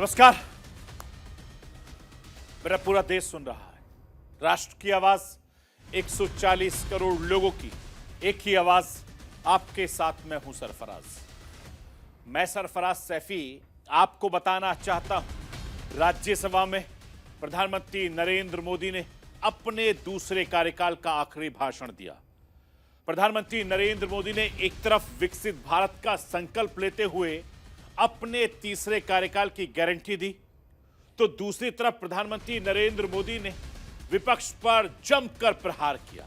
नमस्कार। मेरा पूरा देश सुन रहा है। राष्ट्र की आवाज 140 करोड़ लोगों की एक ही आवाज, आपके साथ मैं हूं सरफराज। मैं सरफराज सैफी आपको बताना चाहता हूं, राज्यसभा में प्रधानमंत्री नरेंद्र मोदी ने अपने दूसरे कार्यकाल का आखिरी भाषण दिया। प्रधानमंत्री नरेंद्र मोदी ने एक तरफ विकसित भारत का संकल्प लेते हुए अपने तीसरे कार्यकाल की गारंटी दी, तो दूसरी तरफ प्रधानमंत्री नरेंद्र मोदी ने विपक्ष पर जमकर प्रहार किया।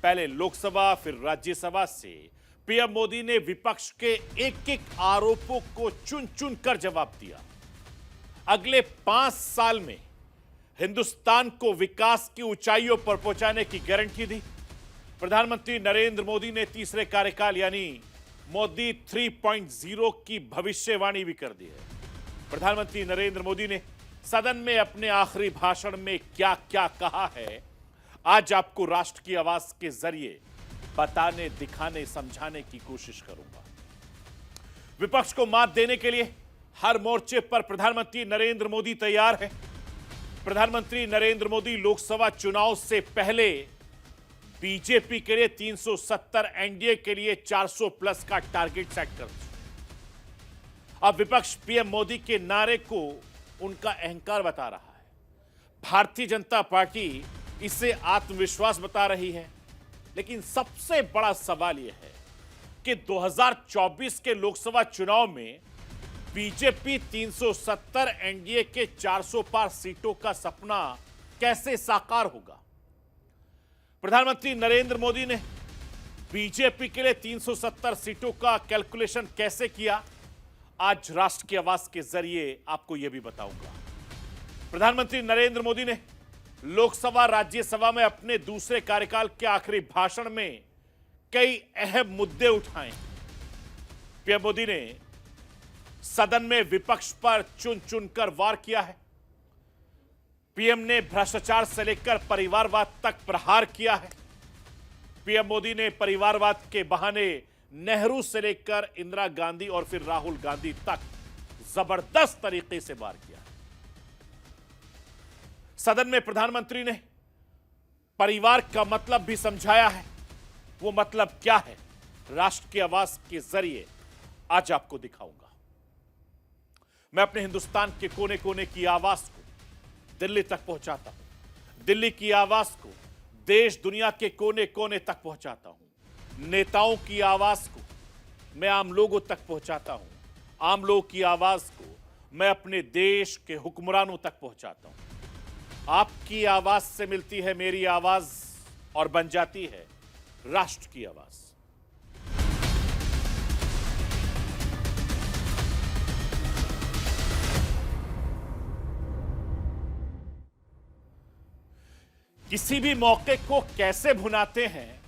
पहले लोकसभा फिर राज्यसभा से पीएम मोदी ने विपक्ष के एक एक आरोपों को चुन चुन कर जवाब दिया। अगले 5 साल में हिंदुस्तान को विकास की ऊंचाइयों पर पहुंचाने की गारंटी दी। प्रधानमंत्री नरेंद्र मोदी ने तीसरे कार्यकाल यानी मोदी 3.0 की भविष्यवाणी भी कर दी है। प्रधानमंत्री नरेंद्र मोदी ने सदन में अपने आखिरी भाषण में क्या क्या कहा है, आज आपको राष्ट्र की आवाज के जरिए बताने, दिखाने, समझाने की कोशिश करूंगा। विपक्ष को मात देने के लिए हर मोर्चे पर प्रधानमंत्री नरेंद्र मोदी तैयार है। प्रधानमंत्री नरेंद्र मोदी लोकसभा चुनाव से पहले बीजेपी के लिए 370, एनडीए के लिए 400 प्लस का टारगेट सेट कर दिया। अब विपक्ष पीएम मोदी के नारे को उनका अहंकार बता रहा है। भारतीय जनता पार्टी इसे आत्मविश्वास बता रही है। लेकिन सबसे बड़ा सवाल यह है कि 2024 के लोकसभा चुनाव में बीजेपी 370, एनडीए के 400 पार सीटों का सपना कैसे साकार होगा। प्रधानमंत्री नरेंद्र मोदी ने बीजेपी के लिए 370 सीटों का कैलकुलेशन कैसे किया, आज राष्ट्र की आवाज के जरिए आपको यह भी बताऊंगा। प्रधानमंत्री नरेंद्र मोदी ने लोकसभा राज्यसभा में अपने दूसरे कार्यकाल के आखिरी भाषण में कई अहम मुद्दे उठाए। पीएम मोदी ने सदन में विपक्ष पर चुन चुनकर वार किया है। पीएम ने भ्रष्टाचार से लेकर परिवारवाद तक प्रहार किया है। पीएम मोदी ने परिवारवाद के बहाने नेहरू से लेकर इंदिरा गांधी और फिर राहुल गांधी तक जबरदस्त तरीके से वार किया है। सदन में प्रधानमंत्री ने परिवार का मतलब भी समझाया है। वो मतलब क्या है, राष्ट्र की आवाज के जरिए आज आपको दिखाऊंगा। मैं अपने हिंदुस्तान के कोने कोने की आवाज को दिल्ली तक पहुंचाता हूं। दिल्ली की आवाज को देश दुनिया के कोने कोने तक पहुंचाता हूं। नेताओं की आवाज को मैं आम लोगों तक पहुंचाता हूं। आम लोगों की आवाज को मैं अपने देश के हुक्मरानों तक पहुंचाता हूं। आपकी आवाज से मिलती है मेरी आवाज और बन जाती है राष्ट्र की आवाज। किसी भी मौके को कैसे भुनाते हैं,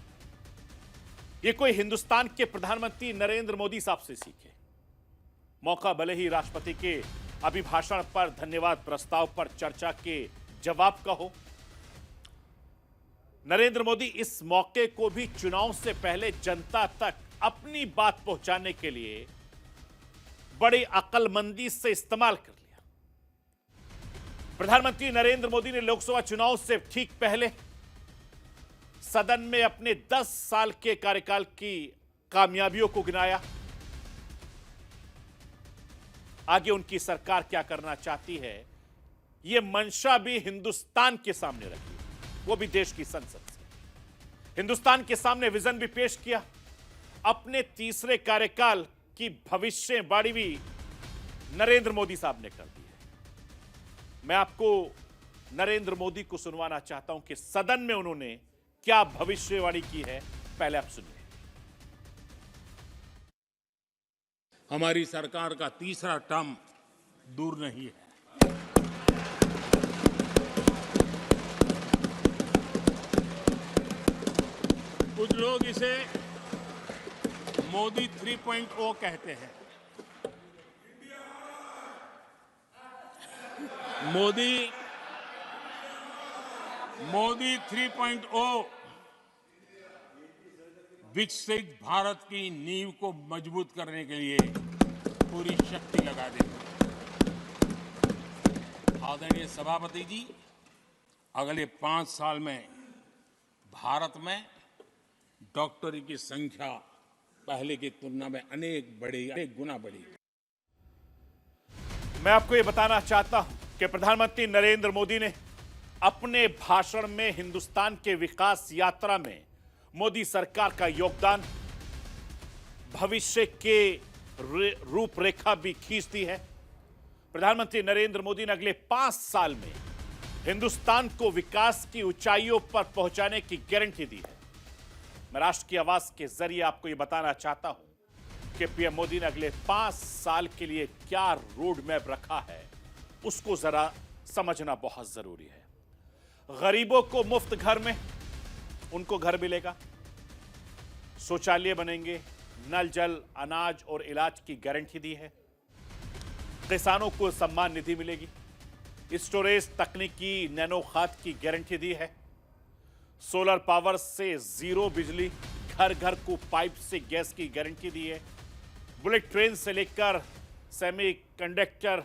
यह कोई हिंदुस्तान के प्रधानमंत्री नरेंद्र मोदी साहब से सीखे। मौका भले ही राष्ट्रपति के अभिभाषण पर धन्यवाद प्रस्ताव पर चर्चा के जवाब का हो, नरेंद्र मोदी इस मौके को भी चुनाव से पहले जनता तक अपनी बात पहुंचाने के लिए बड़ी अक्लमंदी से इस्तेमाल कर लिया। प्रधानमंत्री नरेंद्र मोदी ने लोकसभा चुनाव से ठीक पहले सदन में अपने 10 साल के कार्यकाल की कामयाबियों को गिनाया। आगे उनकी सरकार क्या करना चाहती है, यह मंशा भी हिंदुस्तान के सामने रखी, वो भी देश की संसद से। हिंदुस्तान के सामने विजन भी पेश किया। अपने तीसरे कार्यकाल की भविष्यवाणी भी नरेंद्र मोदी साहब ने कर दी है। मैं आपको नरेंद्र मोदी को सुनवाना चाहता हूं कि सदन में उन्होंने क्या भविष्यवाणी की है। पहले आप सुनिए। हमारी सरकार का तीसरा टर्म दूर नहीं है। कुछ लोग इसे मोदी 3.0 कहते हैं। मोदी 3.0 विकसित भारत की नींव को मजबूत करने के लिए पूरी शक्ति लगा देंगे। आदरणीय सभापति जी, अगले 5 साल में भारत में डॉक्टरों की संख्या पहले की तुलना में अनेक गुना बढ़ी। मैं आपको ये बताना चाहता हूं कि प्रधानमंत्री नरेंद्र मोदी ने अपने भाषण में हिंदुस्तान के विकास यात्रा में मोदी सरकार का योगदान, भविष्य के रूपरेखा भी खींच दी है। प्रधानमंत्री नरेंद्र मोदी ने अगले 5 साल में हिंदुस्तान को विकास की ऊंचाइयों पर पहुंचाने की गारंटी दी है। मैं राष्ट्र की आवाज के जरिए आपको यह बताना चाहता हूं कि पीएम मोदी ने अगले 5 साल के लिए क्या रोड मैप रखा है, उसको जरा समझना बहुत जरूरी है। गरीबों को मुफ्त घर में उनको घर मिलेगा, शौचालय बनेंगे, नल जल, अनाज और इलाज की गारंटी दी है। किसानों को सम्मान निधि मिलेगी, स्टोरेज तकनीकी नैनो खाद की गारंटी दी है। सोलर पावर से जीरो बिजली, घर घर को पाइप से गैस की गारंटी दी है। बुलेट ट्रेन से लेकर सेमी कंडक्टर,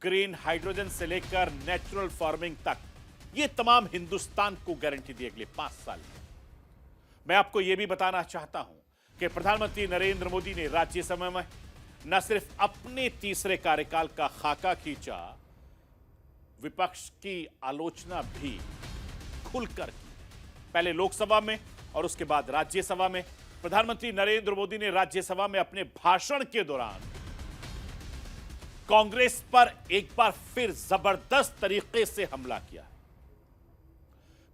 ग्रीन हाइड्रोजन से लेकर नेचुरल फार्मिंग तक, ये तमाम हिंदुस्तान को गारंटी दी अगले 5 साल में। मैं आपको यह भी बताना चाहता हूं कि प्रधानमंत्री नरेंद्र मोदी ने राज्यसभा में न सिर्फ अपने तीसरे कार्यकाल का खाका खींचा, विपक्ष की आलोचना भी खुलकर की। पहले लोकसभा में और उसके बाद राज्यसभा में प्रधानमंत्री नरेंद्र मोदी ने राज्यसभा में अपने भाषण के दौरान कांग्रेस पर एक बार फिर जबरदस्त तरीके से हमला किया है।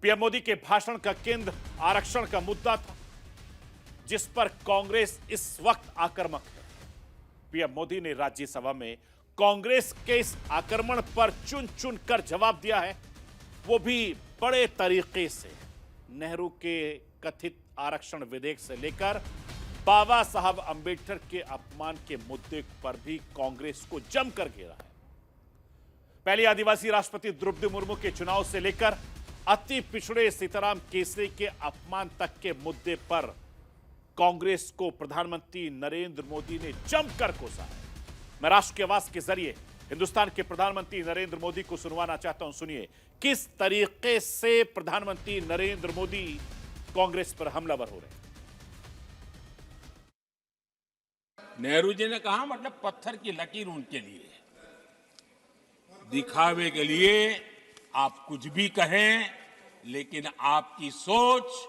पीएम मोदी के भाषण का केंद्र आरक्षण का मुद्दा था, जिस पर कांग्रेस इस वक्त आक्रामक है। पीएम मोदी ने राज्यसभा में कांग्रेस के इस आक्रमण पर चुन चुन कर जवाब दिया है, वो भी बड़े तरीके से। नेहरू के कथित आरक्षण विधेयक से लेकर बाबा साहब अंबेडकर के अपमान के मुद्दे पर भी कांग्रेस को जमकर घेरा है। पहली आदिवासी राष्ट्रपति द्रौपदी मुर्मू के चुनाव से लेकर अति पिछड़े सीताराम केसरी के अपमान तक के मुद्दे पर कांग्रेस को प्रधानमंत्री नरेंद्र मोदी ने जमकर कोसा है। मैं राष्ट्र की आवाज के जरिए हिंदुस्तान के प्रधानमंत्री नरेंद्र मोदी को सुनवाना चाहता हूं। सुनिए किस तरीके से प्रधानमंत्री नरेंद्र मोदी कांग्रेस पर हमलावर हो रहे हैं। नेहरू जी ने कहा, मतलब पत्थर की लकीर उनके लिए, दिखावे के लिए आप कुछ भी कहें, लेकिन आपकी सोच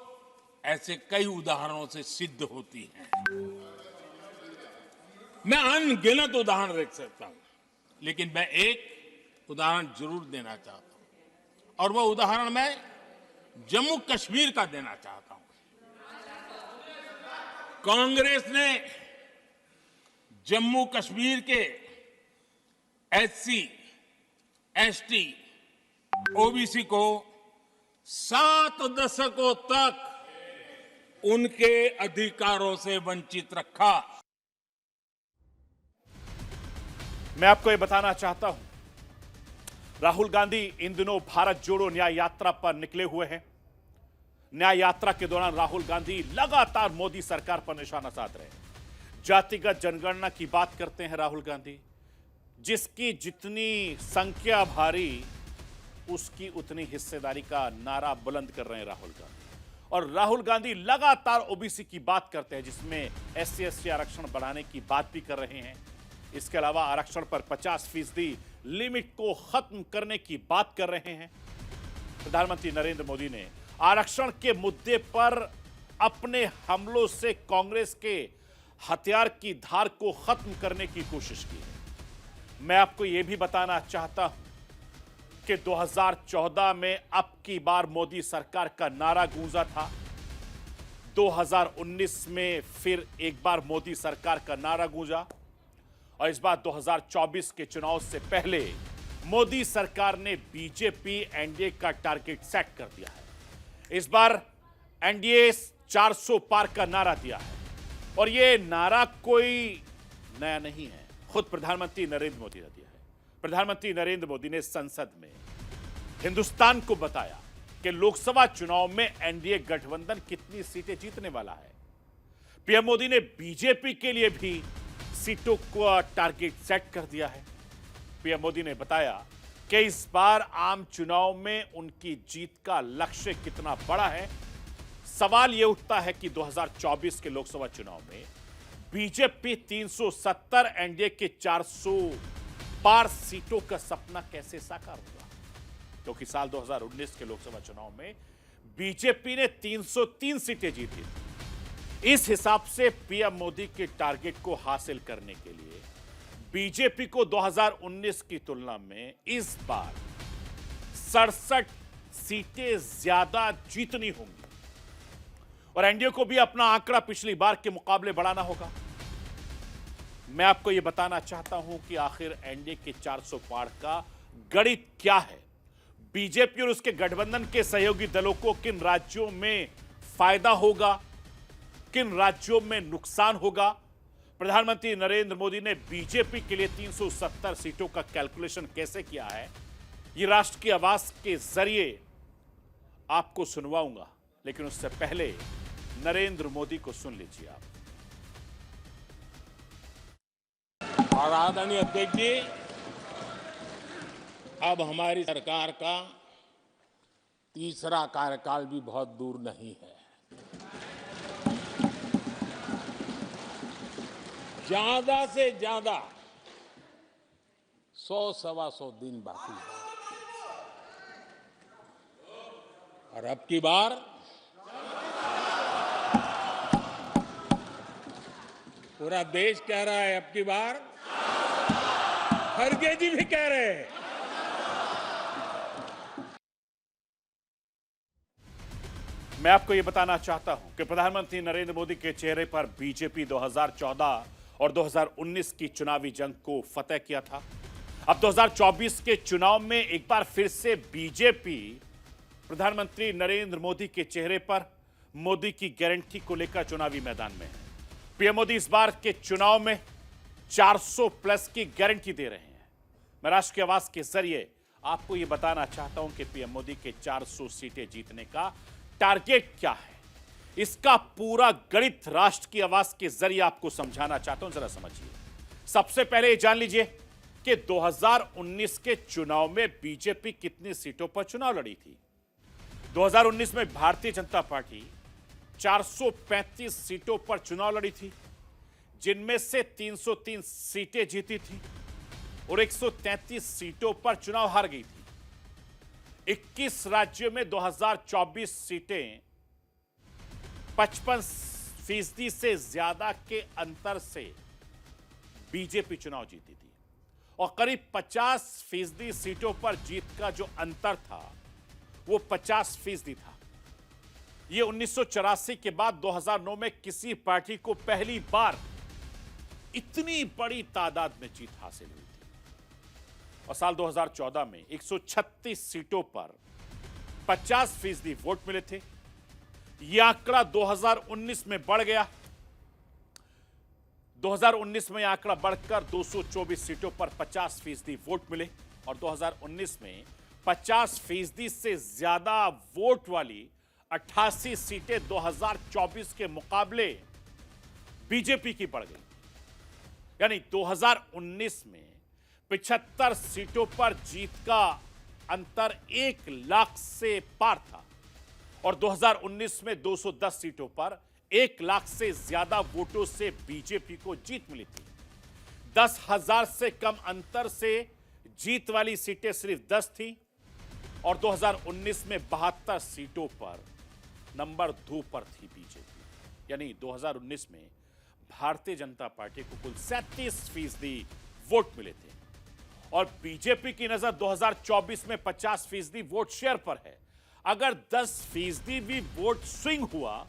ऐसे कई उदाहरणों से सिद्ध होती है। मैं अनगिनत उदाहरण देख सकता हूं, लेकिन मैं एक उदाहरण जरूर देना चाहता हूं, और वह उदाहरण मैं जम्मू कश्मीर का देना चाहता हूं। कांग्रेस ने जम्मू कश्मीर के एससी, एसटी, ओबीसी को 7 दशकों तक उनके अधिकारों से वंचित रखा। मैं आपको यह बताना चाहता हूं, राहुल गांधी इन दिनों भारत जोड़ो न्याय यात्रा पर निकले हुए हैं। न्याय यात्रा के दौरान राहुल गांधी लगातार मोदी सरकार पर निशाना साध रहे हैं। जातिगत जनगणना की बात करते हैं राहुल गांधी, जिसकी जितनी संख्या भारी उसकी उतनी हिस्सेदारी का नारा बुलंद कर रहे हैं राहुल गांधी। और राहुल गांधी लगातार ओबीसी की बात करते हैं, जिसमें एससी एसटी आरक्षण बढ़ाने की बात भी कर रहे हैं। इसके अलावा आरक्षण पर 50% लिमिट को खत्म करने की बात कर रहे हैं। प्रधानमंत्री नरेंद्र मोदी ने आरक्षण के मुद्दे पर अपने हमलों से कांग्रेस के हथियार की धार को खत्म करने की कोशिश की है। मैं आपको यह भी बताना चाहता हूं कि 2014 में अब की बार मोदी सरकार का नारा गूंजा था। 2019 में फिर एक बार मोदी सरकार का नारा गूंजा, और इस बार 2024 के चुनाव से पहले मोदी सरकार ने बीजेपी एनडीए का टारगेट सेट कर दिया है। इस बार एनडीए 400 पार का नारा दिया है, और यह नारा कोई नया नहीं है, खुद प्रधानमंत्री नरेंद्र मोदी ने दिया है। प्रधानमंत्री नरेंद्र मोदी ने संसद में हिंदुस्तान को बताया कि लोकसभा चुनाव में एनडीए गठबंधन कितनी सीटें जीतने वाला है। पीएम मोदी ने बीजेपी के लिए भी सीटों का टारगेट सेट कर दिया है। पीएम मोदी ने बताया कि इस बार आम चुनाव में उनकी जीत का लक्ष्य कितना बड़ा है। सवाल यह उठता है कि 2024 के लोकसभा चुनाव में बीजेपी 370, एनडीए के 400 पार सीटों का सपना कैसे साकार होगा, क्योंकि साल 2019 के लोकसभा चुनाव में बीजेपी ने 303 सीटें जीती थी। इस हिसाब से पीएम मोदी के टारगेट को हासिल करने के लिए बीजेपी को 2019 की तुलना में इस बार 67 सीटें ज्यादा जीतनी होंगी और एनडीए को भी अपना आंकड़ा पिछली बार के मुकाबले बढ़ाना होगा। मैं आपको यह बताना चाहता हूं कि आखिर एनडीए के 400 पार का गणित क्या है, बीजेपी और उसके गठबंधन के सहयोगी दलों को किन राज्यों में फायदा होगा, किन राज्यों में नुकसान होगा। प्रधानमंत्री नरेंद्र मोदी ने बीजेपी के लिए 370 सीटों का कैलकुलेशन कैसे किया है, यह राष्ट्र की आवाज के जरिए आपको सुनवाऊंगा, लेकिन उससे पहले नरेंद्र मोदी को सुन लीजिए आप। और आदरणीय अध्यक्ष जी, अब हमारी सरकार का तीसरा कार्यकाल भी बहुत दूर नहीं है। ज्यादा से ज्यादा 100-125 दिन बाकी है और अब की बार पूरा देश कह रहा है, अब की बार खड़गे जी भी कह रहे हैं। मैं आपको यह बताना चाहता हूं कि प्रधानमंत्री नरेंद्र मोदी के चेहरे पर बीजेपी 2014 और 2019 की चुनावी जंग को फतेह किया था। अब 2024 के चुनाव में एक बार फिर से बीजेपी प्रधानमंत्री नरेंद्र मोदी के चेहरे पर मोदी की गारंटी को लेकर चुनावी मैदान में है। पीएम मोदी इस बार के चुनाव में 400 प्लस की गारंटी दे रहे हैं। मैं राष्ट्र की आवाज के जरिए आपको यह बताना चाहता हूं कि पीएम मोदी के 400 सीटें जीतने का टारगेट क्या है, इसका पूरा गणित राष्ट्र की आवाज के जरिए आपको समझाना चाहता हूं, जरा समझिए। सबसे पहले ये जान लीजिए कि 2019 के चुनाव में बीजेपी कितनी सीटों पर चुनाव लड़ी थी। 2019 में भारतीय जनता पार्टी 435 सीटों पर चुनाव लड़ी थी, जिनमें से 303 सीटें जीती थी और 133 सीटों पर चुनाव हार गई थी। 21 राज्यों में 2024 सीटें 55% से ज्यादा के अंतर से बीजेपी चुनाव जीती थी और करीब 50% सीटों पर जीत का जो अंतर था वो 50% था। ये 1984 के बाद 2009 में किसी पार्टी को पहली बार इतनी बड़ी तादाद में जीत हासिल हुई थी और साल 2014 में 136 सीटों पर 50% वोट मिले थे। यह आंकड़ा 2019 में बढ़ गया। 2019 में यह आंकड़ा बढ़कर 224 सीटों पर 50% वोट मिले और 2019 में 50% से ज्यादा वोट वाली 88 सीटें 2024 के मुकाबले बीजेपी की बढ़ गई। यानी 2019 में 75 सीटों पर जीत का अंतर 1 लाख से पार था और 2019 में 210 सीटों पर 1 लाख से ज्यादा वोटों से बीजेपी को जीत मिली थी। 10,000 से कम अंतर से जीत वाली सीटें सिर्फ 10 थी और 2019 में 72 सीटों पर नंबर 2 पर थी बीजेपी। यानी 2019 में भारतीय जनता पार्टी को कुल 37% वोट मिले थे और बीजेपी की नजर 2024 में 50% वोट शेयर पर है। अगर 10% भी वोट स्विंग हुआ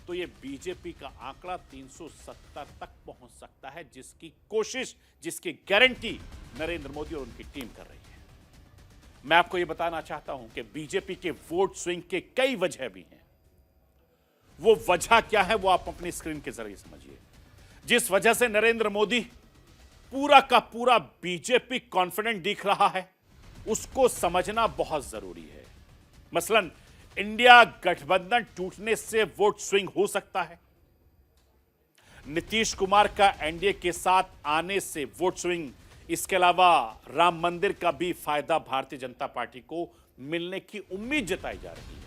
तो यह बीजेपी का आंकड़ा 370 तक पहुंच सकता है, जिसकी कोशिश, जिसकी गारंटी नरेंद्र मोदी और उनकी टीम कर रही है। मैं आपको यह बताना चाहता हूं कि बीजेपी के वोट स्विंग के कई वजह भी हैं। वो वजह क्या है वो आप अपनी स्क्रीन के जरिए समझिए। जिस वजह से नरेंद्र मोदी पूरा का पूरा बीजेपी कॉन्फिडेंट दिख रहा है, उसको समझना बहुत जरूरी है। मसलन इंडिया गठबंधन टूटने से वोट स्विंग हो सकता है, नीतीश कुमार का एनडीए के साथ आने से वोट स्विंग इसके अलावा राम मंदिर का भी फायदा भारतीय जनता पार्टी को मिलने की उम्मीद जताई जा रही है।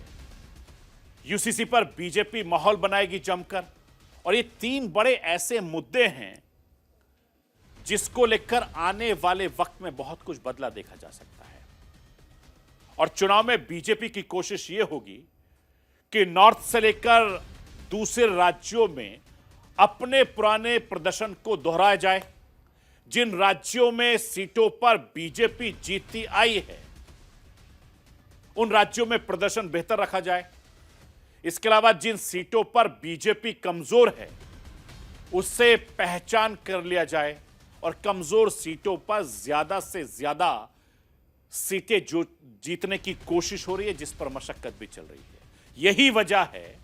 यूसीसी पर बीजेपी माहौल बनाएगी जमकर, और ये 3 बड़े ऐसे मुद्दे हैं जिसको लेकर आने वाले वक्त में बहुत कुछ बदला देखा जा सकता है। और चुनाव में बीजेपी की कोशिश यह होगी कि नॉर्थ से लेकर दूसरे राज्यों में अपने पुराने प्रदर्शन को दोहराया जाए। जिन राज्यों में सीटों पर बीजेपी जीतती आई है, उन राज्यों में प्रदर्शन बेहतर रखा जाए। इसके अलावा जिन सीटों पर बीजेपी कमजोर है, उससे पहचान कर लिया जाए और कमजोर सीटों पर ज्यादा से ज्यादा सीटें जो जीतने की कोशिश हो रही है, जिस पर मशक्कत भी चल रही है। यही वजह है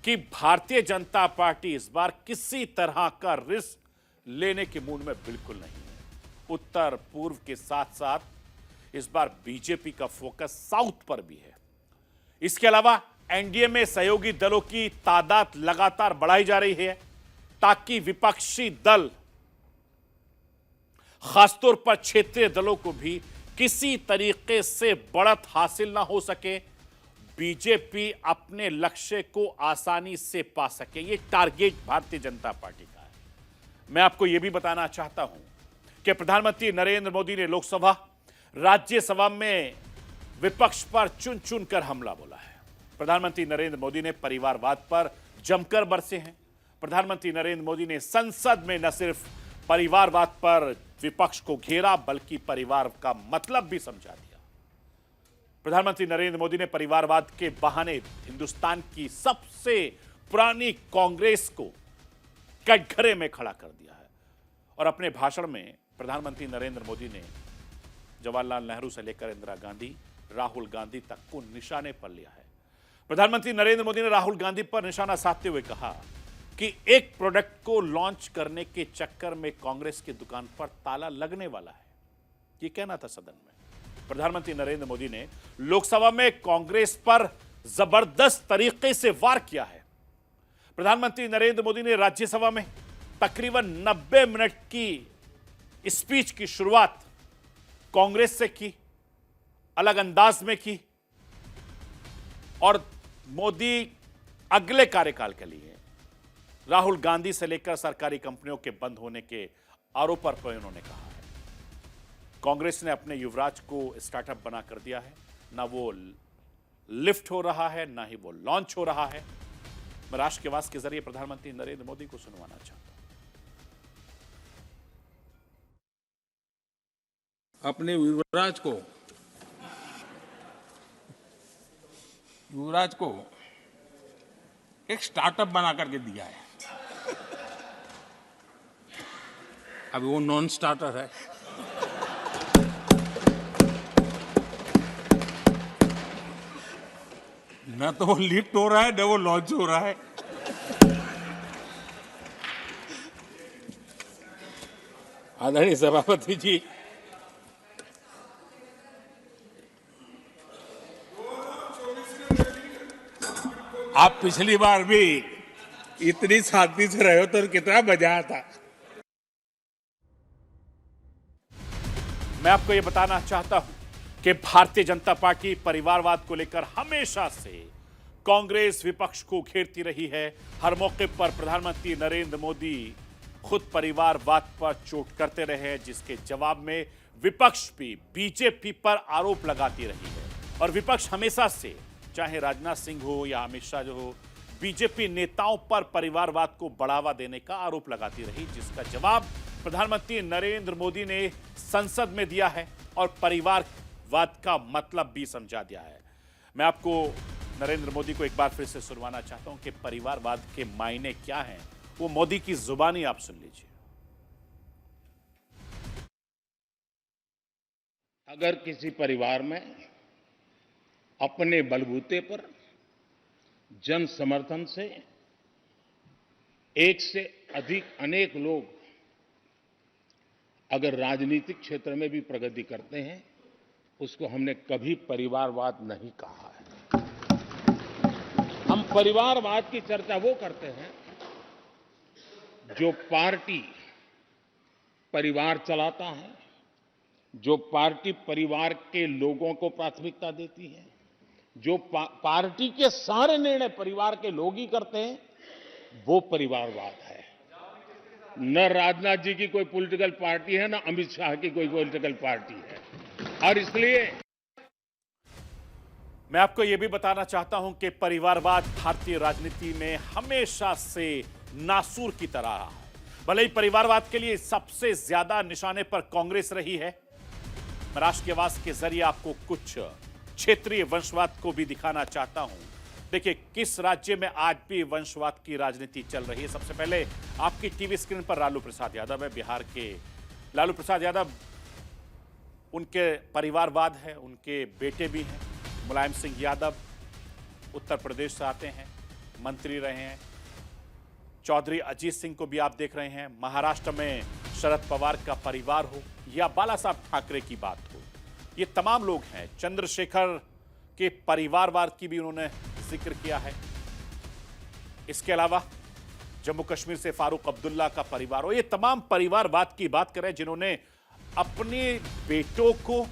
कि भारतीय जनता पार्टी इस बार किसी तरह का रिस्क लेने के मूड में बिल्कुल नहीं है। उत्तर पूर्व के साथ साथ इस बार बीजेपी का फोकस साउथ पर भी है। इसके अलावा एनडीए में सहयोगी दलों की तादाद लगातार बढ़ाई जा रही है, ताकि विपक्षी दल, खासतौर पर क्षेत्रीय दलों को भी किसी तरीके से बढ़त हासिल ना हो सके, बीजेपी अपने लक्ष्य को आसानी से पा सके। ये टारगेट भारतीय जनता पार्टी का है। मैं आपको यह भी बताना चाहता हूं कि प्रधानमंत्री नरेंद्र मोदी ने लोकसभा, राज्यसभा में विपक्ष पर चुन चुन कर हमला बोला है। प्रधानमंत्री नरेंद्र मोदी ने परिवारवाद पर जमकर बरसे हैं। प्रधानमंत्री नरेंद्र मोदी ने संसद में न सिर्फ परिवारवाद पर विपक्ष को घेरा, बल्कि परिवार का मतलब भी समझा दिया। प्रधानमंत्री नरेंद्र मोदी ने परिवारवाद के बहाने हिंदुस्तान की सबसे पुरानी कांग्रेस को कटघरे में खड़ा कर दिया है। और अपने भाषण में प्रधानमंत्री नरेंद्र मोदी ने जवाहरलाल नेहरू से लेकर इंदिरा गांधी, राहुल गांधी तक को निशाने पर लिया है। प्रधानमंत्री नरेंद्र मोदी ने राहुल गांधी पर निशाना साधते हुए कहा कि एक प्रोडक्ट को लॉन्च करने के चक्कर में कांग्रेस की दुकान पर ताला लगने वाला है। यह कहना था सदन में। प्रधानमंत्री नरेंद्र मोदी ने लोकसभा में कांग्रेस पर जबरदस्त तरीके से वार किया है। प्रधानमंत्री नरेंद्र मोदी ने राज्यसभा में तकरीबन 90 मिनट की स्पीच की शुरुआत कांग्रेस से की, अलग अंदाज में की, और मोदी अगले कार्यकाल के लिए राहुल गांधी से लेकर सरकारी कंपनियों के बंद होने के आरोप पर उन्होंने कहा है। कांग्रेस ने अपने युवराज को स्टार्टअप बना कर दिया है। ना वो लिफ्ट हो रहा है, ना ही वो लॉन्च हो रहा है। मैं राष्ट्र के आवाज के जरिए प्रधानमंत्री नरेंद्र मोदी को सुनवाना चाहता हूं। अपने युवराज को एक स्टार्टअप बना करके दिया है। अभी वो नॉन स्टार्टर है। न तो वो लिफ्ट हो रहा है, न वो लॉन्च हो रहा है। आदरणीय सभापति जी, आप पिछली बार भी इतनी शांति से रहे हो तो कितना मजा आता। मैं आपको यह बताना चाहता हूं कि भारतीय जनता पार्टी परिवारवाद को लेकर हमेशा से कांग्रेस विपक्ष को घेरती रही है। हर मौके पर प्रधानमंत्री नरेंद्र मोदी खुद परिवारवाद पर चोट करते रहे, जिसके जवाब में विपक्ष भी बीजेपी पर आरोप लगाती रही है। और विपक्ष हमेशा से, चाहे राजनाथ सिंह हो या अमित शाह जो हो, बीजेपी नेताओं पर परिवारवाद को बढ़ावा देने का आरोप लगाती रही, जिसका जवाब प्रधानमंत्री नरेंद्र मोदी ने संसद में दिया है और परिवारवाद का मतलब भी समझा दिया है। मैं आपको नरेंद्र मोदी को एक बार फिर से सुनवाना चाहता हूं कि परिवारवाद के मायने क्या हैं। वो मोदी की जुबानी आप सुन लीजिए। अगर किसी परिवार में अपने बलबूते पर जन समर्थन से एक से अधिक अनेक लोग अगर राजनीतिक क्षेत्र में भी प्रगति करते हैं, उसको हमने कभी परिवारवाद नहीं कहा है। हम परिवारवाद की चर्चा वो करते हैं जो पार्टी परिवार चलाता है, जो पार्टी परिवार के लोगों को प्राथमिकता देती है, जो पार्टी के सारे निर्णय परिवार के लोग ही करते हैं, वो परिवारवाद है। न राजनाथ जी की कोई पॉलिटिकल पार्टी है, न अमित शाह की कोई पॉलिटिकल पार्टी है। और इसलिए मैं आपको यह भी बताना चाहता हूं कि परिवारवाद भारतीय राजनीति में हमेशा से नासूर की तरह रहा है। भले ही परिवारवाद के लिए सबसे ज्यादा निशाने पर कांग्रेस रही है, मैं राष्ट्रीय आवाज के जरिए आपको कुछ क्षेत्रीय वंशवाद को भी दिखाना चाहता हूं। देखिए किस राज्य में आज भी वंशवाद की राजनीति चल रही है। सबसे पहले आपकी टीवी स्क्रीन पर लालू प्रसाद यादव है, बिहार के लालू प्रसाद यादव, उनके परिवारवाद है, उनके बेटे भी हैं। मुलायम सिंह यादव उत्तर प्रदेश से आते हैं, मंत्री रहे हैं। चौधरी अजीत सिंह को भी आप देख रहे हैं। महाराष्ट्र में शरद पवार का परिवार हो या बाला साहब ठाकरे की बात हो, ये तमाम लोग हैं। चंद्रशेखर के परिवारवाद की भी उन्होंने जिक्र किया है। इसके अलावा जम्मू कश्मीर से फारूक अब्दुल्ला का परिवार हो, ये तमाम परिवारवाद की बात करें जिन्होंने अपने बेटों को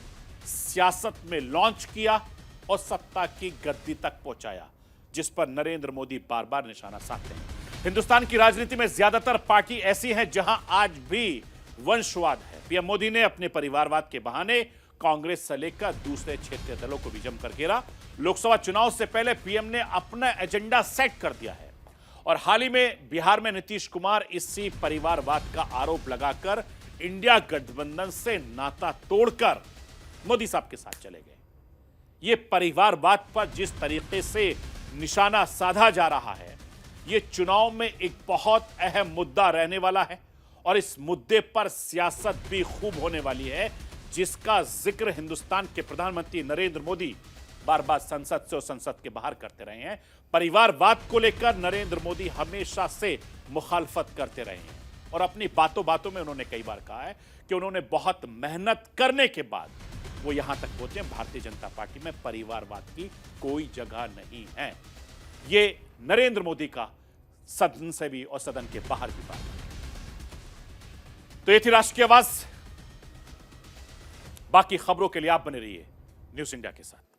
सियासत में लॉन्च किया और सत्ता की गद्दी तक पहुंचाया, जिस पर नरेंद्र मोदी बार बार निशाना साधते हैं। हिंदुस्तान की राजनीति में ज्यादातर पार्टी ऐसी हैं जहां आज भी वंशवाद है। पीएम मोदी ने अपने परिवारवाद के बहाने कांग्रेस से लेकर दूसरे क्षेत्रीय दलों को भी जमकर घेरा। लोकसभा चुनाव से पहले पीएम ने अपना एजेंडा सेट कर दिया है और हाल ही में बिहार में नीतीश कुमार इसी परिवारवाद का आरोप लगाकर इंडिया गठबंधन से नाता तोड़कर मोदी साहब के साथ चले गए। ये परिवारवाद पर जिस तरीके से निशाना साधा जा रहा है, ये चुनाव में एक बहुत अहम मुद्दा रहने वाला है और इस मुद्दे पर सियासत भी खूब होने वाली है, जिसका जिक्र हिंदुस्तान के प्रधानमंत्री नरेंद्र मोदी बार बार संसद से और संसद के बाहर करते रहे हैं। परिवारवाद को लेकर नरेंद्र मोदी हमेशा से मुखालफत करते रहे हैं और अपनी बातों बातों में उन्होंने कई बार कहा है कि उन्होंने बहुत मेहनत करने के बाद वो यहां तक पहुंचे। भारतीय जनता पार्टी में परिवारवाद की कोई जगह नहीं है। ये नरेंद्र मोदी का सदन से भी और सदन के बाहर भी बात है। तो ये थी राष्ट्रीय आवाज। बाकी खबरों के लिए आप बने रहिए न्यूज़ इंडिया के साथ।